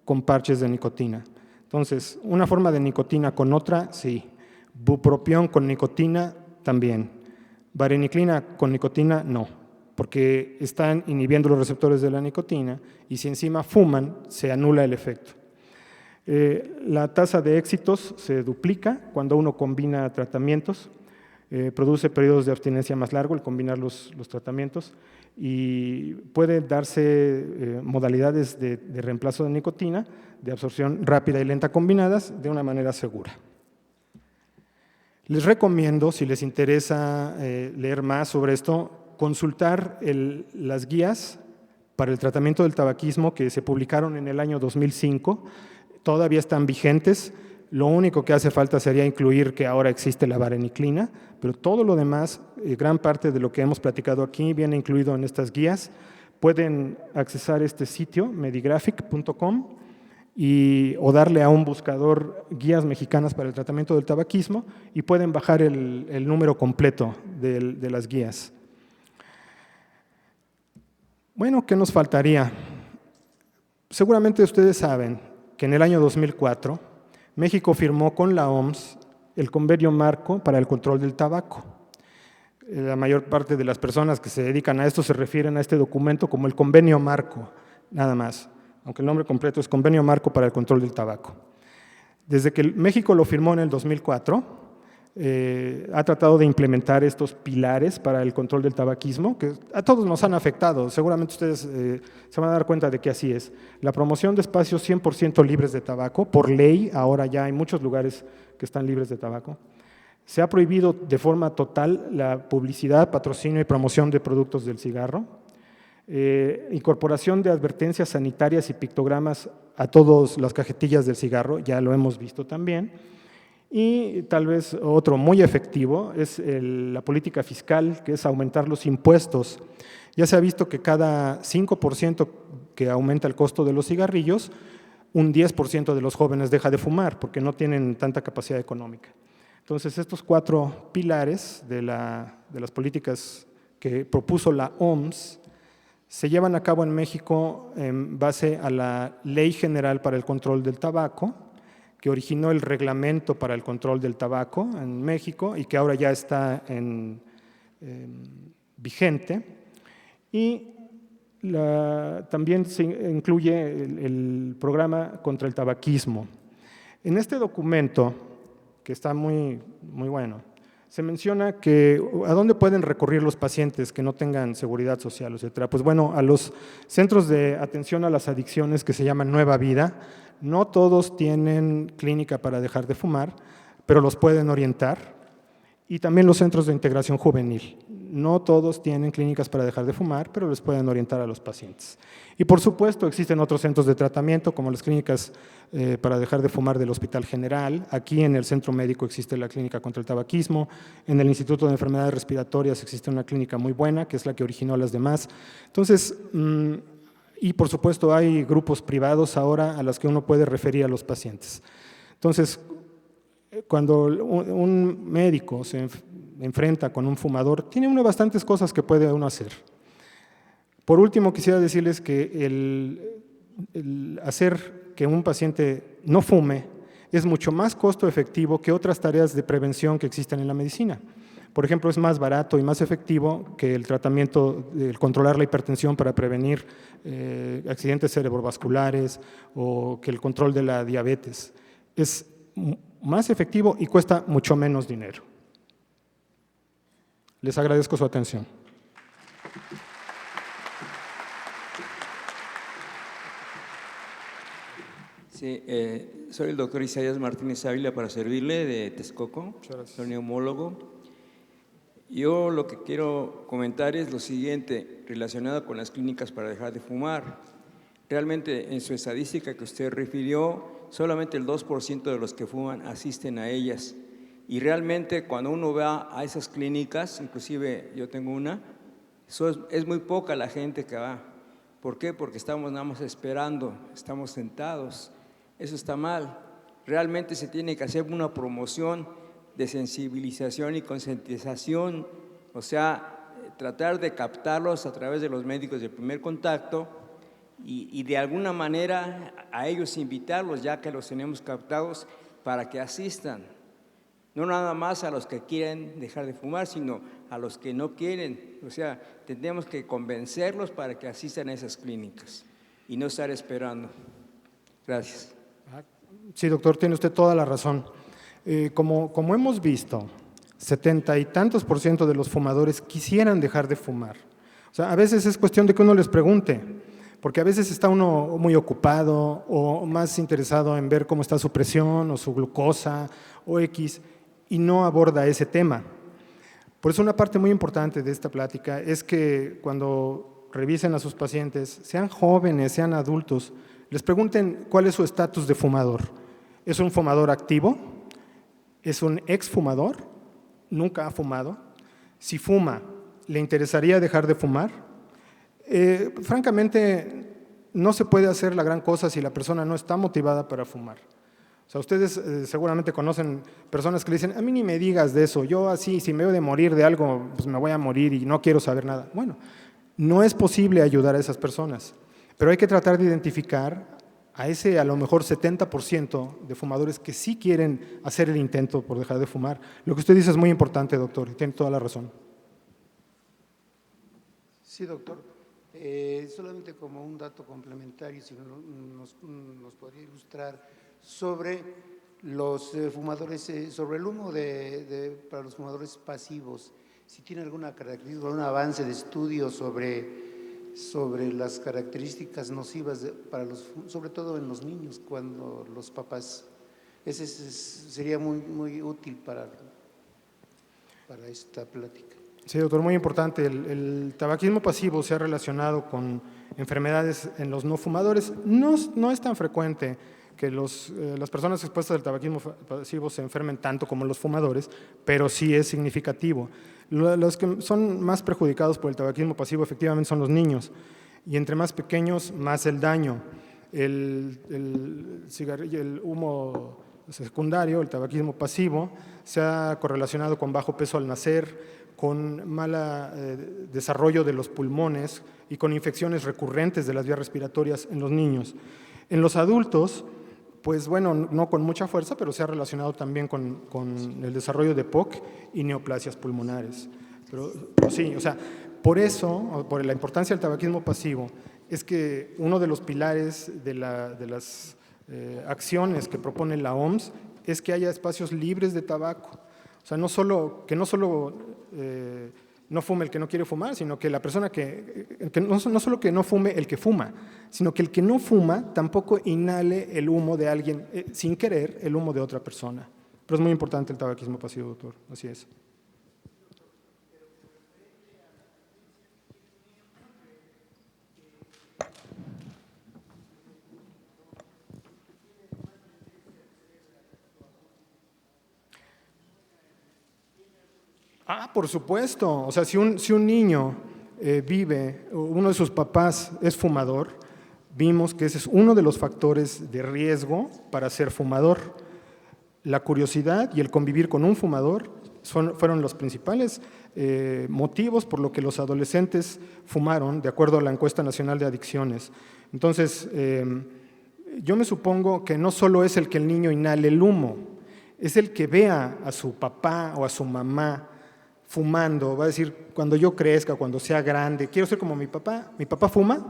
con parches de nicotina. Entonces, una forma de nicotina con otra, sí. Bupropión con nicotina, también. Vareniclina con nicotina, no, porque están inhibiendo los receptores de la nicotina y si encima fuman, se anula el efecto. La tasa de éxitos se duplica cuando uno combina tratamientos, produce periodos de abstinencia más largos el combinar los tratamientos y puede darse modalidades de reemplazo de nicotina, de absorción rápida y lenta combinadas de una manera segura. Les recomiendo, si les interesa leer más sobre esto, consultar las guías para el tratamiento del tabaquismo que se publicaron en el año 2005, todavía están vigentes. Lo único que hace falta sería incluir que ahora existe la vareniclina, pero todo lo demás, gran parte de lo que hemos platicado aquí viene incluido en estas guías. Pueden accesar este sitio, medigraphic.com, o darle a un buscador guías mexicanas para el tratamiento del tabaquismo y pueden bajar el número completo de las guías. Bueno, ¿qué nos faltaría? Seguramente ustedes saben que en el año 2004 México firmó con la OMS el Convenio Marco para el Control del Tabaco. La mayor parte de las personas que se dedican a esto se refieren a este documento como el Convenio Marco, nada más, aunque el nombre completo es Convenio Marco para el Control del Tabaco. Desde que México lo firmó en el 2004, ha tratado de implementar estos pilares para el control del tabaquismo, que a todos nos han afectado. Seguramente ustedes se van a dar cuenta de que así es. La promoción de espacios 100% libres de tabaco, por ley, ahora ya hay muchos lugares que están libres de tabaco. Se ha prohibido de forma total la publicidad, patrocinio y promoción de productos del cigarro. Incorporación de advertencias sanitarias y pictogramas a todas las cajetillas del cigarro, ya lo hemos visto también. Y tal vez otro muy efectivo es la política fiscal, que es aumentar los impuestos. Ya se ha visto que cada 5% que aumenta el costo de los cigarrillos, un 10% de los jóvenes deja de fumar porque no tienen tanta capacidad económica. Entonces, estos 4 pilares de las políticas que propuso la OMS se llevan a cabo en México en base a la Ley General para el Control del Tabaco, que originó el Reglamento para el Control del Tabaco en México y que ahora ya está vigente. Y también se incluye el programa contra el tabaquismo. En este documento, que está muy bueno, se menciona que a dónde pueden recurrir los pacientes que no tengan seguridad social, etcétera. Pues bueno, a los centros de atención a las adicciones que se llaman Nueva Vida. No todos tienen clínica para dejar de fumar, pero los pueden orientar. Y también los centros de integración juvenil. No todos tienen clínicas para dejar de fumar, pero les pueden orientar a los pacientes. Y por supuesto existen otros centros de tratamiento, como las clínicas para dejar de fumar del Hospital General. Aquí en el Centro Médico existe la Clínica contra el Tabaquismo. En el Instituto de Enfermedades Respiratorias existe una clínica muy buena, que es la que originó las demás. Entonces, y por supuesto hay grupos privados ahora a los que uno puede referir a los pacientes. Entonces, cuando un médico se enfrenta con un fumador, tiene uno bastantes cosas que puede uno hacer. Por último, quisiera decirles que el hacer que un paciente no fume es mucho más costo efectivo que otras tareas de prevención que existen en la medicina. Por ejemplo, es más barato y más efectivo que el tratamiento, el controlar la hipertensión para prevenir accidentes cerebrovasculares o que el control de la diabetes. Es más efectivo y cuesta mucho menos dinero. Les agradezco su atención. Sí, soy el doctor Isaías Martínez Ávila para servirle de Texcoco, soy neumólogo. Yo lo que quiero comentar es lo siguiente, relacionado con las clínicas para dejar de fumar. Realmente en su estadística que usted refirió, solamente el 2% de los que fuman asisten a ellas. Y realmente cuando uno va a esas clínicas, inclusive yo tengo una, es muy poca la gente que va. ¿Por qué? Porque estamos nada más esperando, estamos sentados. Eso está mal. Realmente se tiene que hacer una promoción de sensibilización y concientización, o sea, tratar de captarlos a través de los médicos de primer contacto y de alguna manera a ellos invitarlos, ya que los tenemos captados, para que asistan. No nada más a los que quieren dejar de fumar, sino a los que no quieren. O sea, tenemos que convencerlos para que asistan a esas clínicas y no estar esperando. Gracias. Sí, doctor, tiene usted toda la razón. Como hemos visto, 70 y tantos % de los fumadores quisieran dejar de fumar. O sea, a veces es cuestión de que uno les pregunte, porque a veces está uno muy ocupado o más interesado en ver cómo está su presión o su glucosa o X, y no aborda ese tema. Por eso una parte muy importante de esta plática es que cuando revisen a sus pacientes, sean jóvenes, sean adultos, les pregunten cuál es su estatus de fumador. ¿Es un fumador activo? ¿Es un exfumador? ¿Nunca ha fumado? Si fuma, ¿le interesaría dejar de fumar? Francamente, no se puede hacer la gran cosa si la persona no está motivada para fumar. O sea, ustedes seguramente conocen personas que le dicen, a mí ni me digas de eso, yo así, si me veo de morir de algo, pues me voy a morir y no quiero saber nada. Bueno, no es posible ayudar a esas personas, pero hay que tratar de identificar a ese a lo mejor 70% de fumadores que sí quieren hacer el intento por dejar de fumar. Lo que usted dice es muy importante, doctor, y tiene toda la razón. Sí, doctor. Solamente como un dato complementario, si nos podría ilustrar sobre los fumadores, sobre el humo para los fumadores pasivos, si tiene alguna característica, algún avance de estudio sobre las características nocivas sobre todo en los niños, cuando los papás. Ese sería muy útil para esta plática. Sí, doctor, muy importante. El tabaquismo pasivo se ha relacionado con enfermedades en los no fumadores. No es tan frecuente que las personas expuestas al tabaquismo pasivo se enfermen tanto como los fumadores, pero sí es significativo. Los que son más perjudicados por el tabaquismo pasivo efectivamente son los niños, y entre más pequeños, más el daño. El cigarrillo, el humo secundario, el tabaquismo pasivo, se ha correlacionado con bajo peso al nacer, con mal desarrollo de los pulmones y con infecciones recurrentes de las vías respiratorias en los niños. En los adultos, pues bueno, no con mucha fuerza, pero se ha relacionado también con el desarrollo de POC y neoplasias pulmonares. Pero sí, o sea, por eso, por la importancia del tabaquismo pasivo, es que uno de los pilares de las acciones que propone la OMS es que haya espacios libres de tabaco. O sea, no solo no fume el que no quiere fumar, sino que la persona no solo que no fume el que fuma, sino que el que no fuma tampoco inhale el humo de alguien, sin querer, el humo de otra persona. Pero es muy importante el tabaquismo pasivo, doctor, así es. Por supuesto. O sea, si un niño uno de sus papás es fumador, vimos que ese es uno de los factores de riesgo para ser fumador. La curiosidad y el convivir con un fumador fueron los principales motivos por lo que los adolescentes fumaron, de acuerdo a la Encuesta Nacional de Adicciones. Entonces, yo me supongo que no solo es el que el niño inhale el humo, es el que vea a su papá o a su mamá fumando, va a decir, cuando yo crezca, cuando sea grande, quiero ser como mi papá fuma,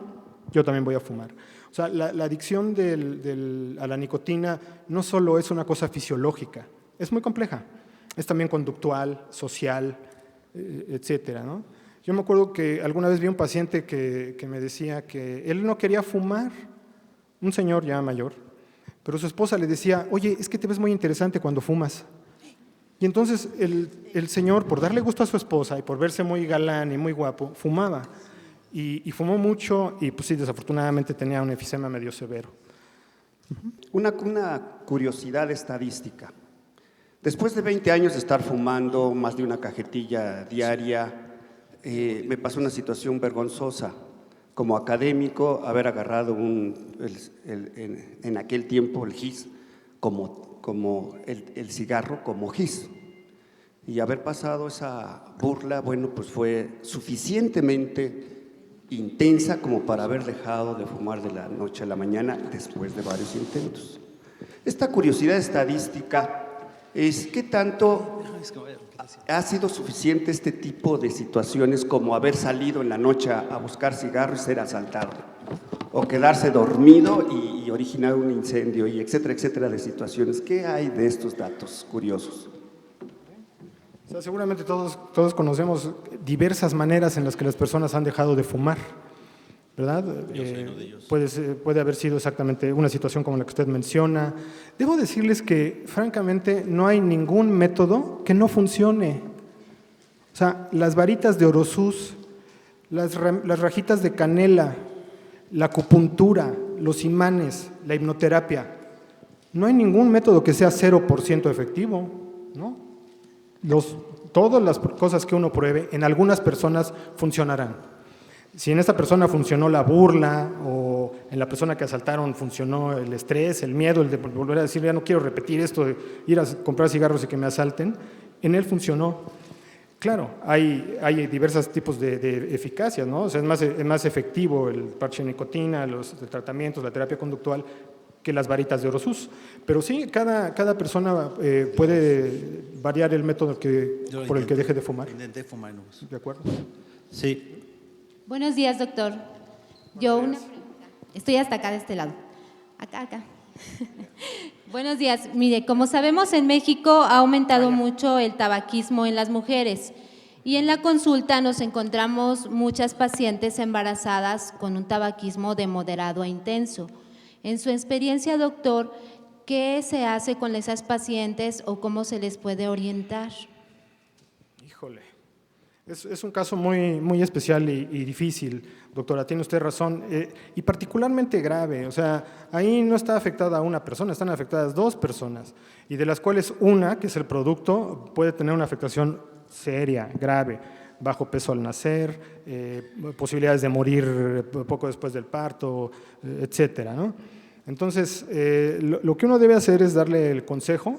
yo también voy a fumar. O sea, la adicción a la nicotina no solo es una cosa fisiológica, es muy compleja, es también conductual, social, etcétera, ¿no? Yo me acuerdo que alguna vez vi un paciente que me decía que él no quería fumar, un señor ya mayor, pero su esposa le decía, oye, es que te ves muy interesante cuando fumas. Y entonces el señor, por darle gusto a su esposa y por verse muy galán y muy guapo, fumaba. Y fumó mucho y pues sí, desafortunadamente tenía un enfisema medio severo. Una curiosidad estadística. Después de 20 años de estar fumando más de una cajetilla diaria, me pasó una situación vergonzosa. Como académico, haber agarrado en aquel tiempo el gis como el cigarro como gis. Y haber pasado esa burla, bueno, pues fue suficientemente intensa como para haber dejado de fumar de la noche a la mañana después de varios intentos. Esta curiosidad estadística es qué tanto ha sido suficiente este tipo de situaciones como haber salido en la noche a buscar cigarros y ser asaltado, o quedarse dormido y originar un incendio, y etcétera, etcétera, de situaciones. ¿Qué hay de estos datos curiosos? O sea, seguramente todos conocemos diversas maneras en las que las personas han dejado de fumar, ¿verdad? Puede haber sido exactamente una situación como la que usted menciona. Debo decirles que, francamente, no hay ningún método que no funcione. O sea, las varitas de Orosus, las rajitas de canela, la acupuntura, los imanes, la hipnoterapia, no hay ningún método que sea 0% efectivo, ¿no? Todas las cosas que uno pruebe, en algunas personas funcionarán. Si en esta persona funcionó la burla, o en la persona que asaltaron funcionó el estrés, el miedo, el de volver a decir, ya no quiero repetir esto de ir a comprar cigarros y que me asalten, en él funcionó. Claro, hay diversos tipos de eficacia, ¿no? O sea, es más efectivo el parche de nicotina, los tratamientos, la terapia conductual, que las varitas de Orosus. Pero sí, cada persona puede variar el método por el que deje de fumar. Intenté fumar, no. ¿De acuerdo? Sí. Buenos días, doctor. Yo una pregunta. Estoy hasta acá de este lado. Acá. Buenos días. Mire, como sabemos, en México ha aumentado mucho el tabaquismo en las mujeres. Y en la consulta nos encontramos muchas pacientes embarazadas con un tabaquismo de moderado a intenso. En su experiencia, doctor, ¿qué se hace con esas pacientes o cómo se les puede orientar? Híjole, es un caso muy especial y difícil, doctora, tiene usted razón, y particularmente grave. O sea, ahí no está afectada una persona, están afectadas 2 personas, y de las cuales una, que es el producto, puede tener una afectación seria, grave, bajo peso al nacer, posibilidades de morir poco después del parto, etcétera, ¿no? Entonces, lo que uno debe hacer es darle el consejo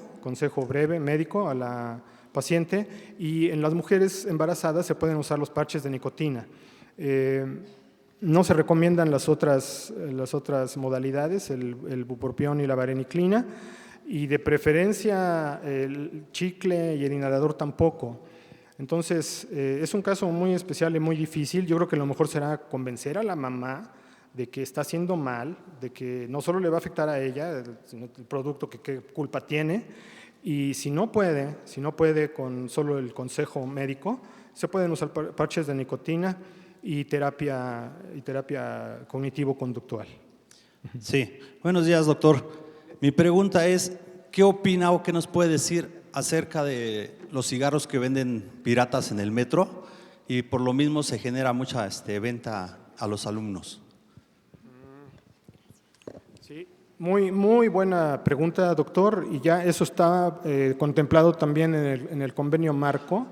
breve, médico, a la paciente, y en las mujeres embarazadas se pueden usar los parches de nicotina. No se recomiendan las otras modalidades, el bupropión y la vareniclina, y de preferencia el chicle y el inhalador tampoco. Entonces, es un caso muy especial y muy difícil. Yo creo que lo mejor será convencer a la mamá de que está haciendo mal, de que no solo le va a afectar a ella, sino el producto que qué culpa tiene, y si no puede con solo el consejo médico, se pueden usar parches de nicotina y terapia cognitivo-conductual. Sí. Buenos días, doctor. Mi pregunta es, ¿qué opina o qué nos puede decir acerca de los cigarros que venden piratas en el metro? Y por lo mismo se genera mucha venta a los alumnos. Sí, muy buena pregunta, doctor, y ya eso está contemplado también en el convenio marco.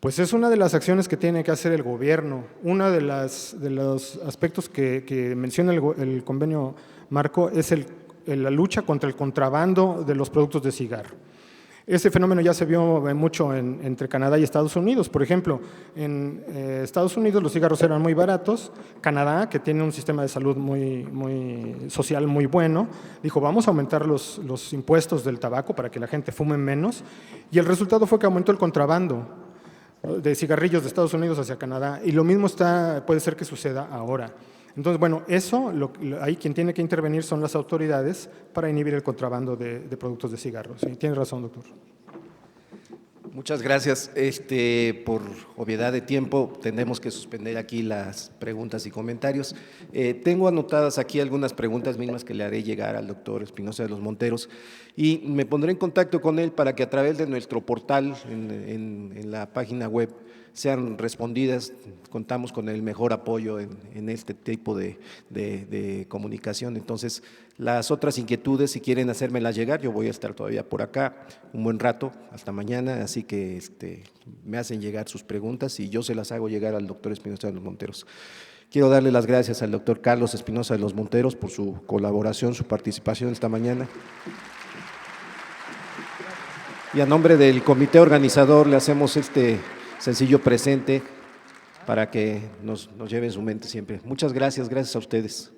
Pues es una de las acciones que tiene que hacer el gobierno. Uno de los aspectos que menciona el convenio marco es la lucha contra el contrabando de los productos de cigarro. Ese fenómeno ya se vio mucho entre Canadá y Estados Unidos. Por ejemplo, en Estados Unidos los cigarros eran muy baratos. Canadá, que tiene un sistema de salud muy social muy bueno, dijo, vamos a aumentar los impuestos del tabaco para que la gente fume menos. Y el resultado fue que aumentó el contrabando de cigarrillos de Estados Unidos hacia Canadá. Y lo mismo puede ser que suceda ahora. Entonces, bueno, ahí quien tiene que intervenir son las autoridades para inhibir el contrabando de productos de cigarros. Sí, tiene razón, doctor. Muchas gracias. Por obviedad de tiempo, tendremos que suspender aquí las preguntas y comentarios. Tengo anotadas aquí algunas preguntas mismas que le haré llegar al doctor Espinosa de los Monteros y me pondré en contacto con él para que a través de nuestro portal en la página web sean respondidas. Contamos con el mejor apoyo en este tipo de comunicación. Entonces, las otras inquietudes, si quieren hacérmelas llegar, yo voy a estar todavía por acá un buen rato, hasta mañana, así que me hacen llegar sus preguntas y yo se las hago llegar al doctor Espinosa de los Monteros. Quiero darle las gracias al doctor Carlos Espinosa de los Monteros por su colaboración, su participación esta mañana. Y a nombre del comité organizador le hacemos este sencillo presente para que nos lleve en su mente siempre. Muchas gracias, gracias a ustedes.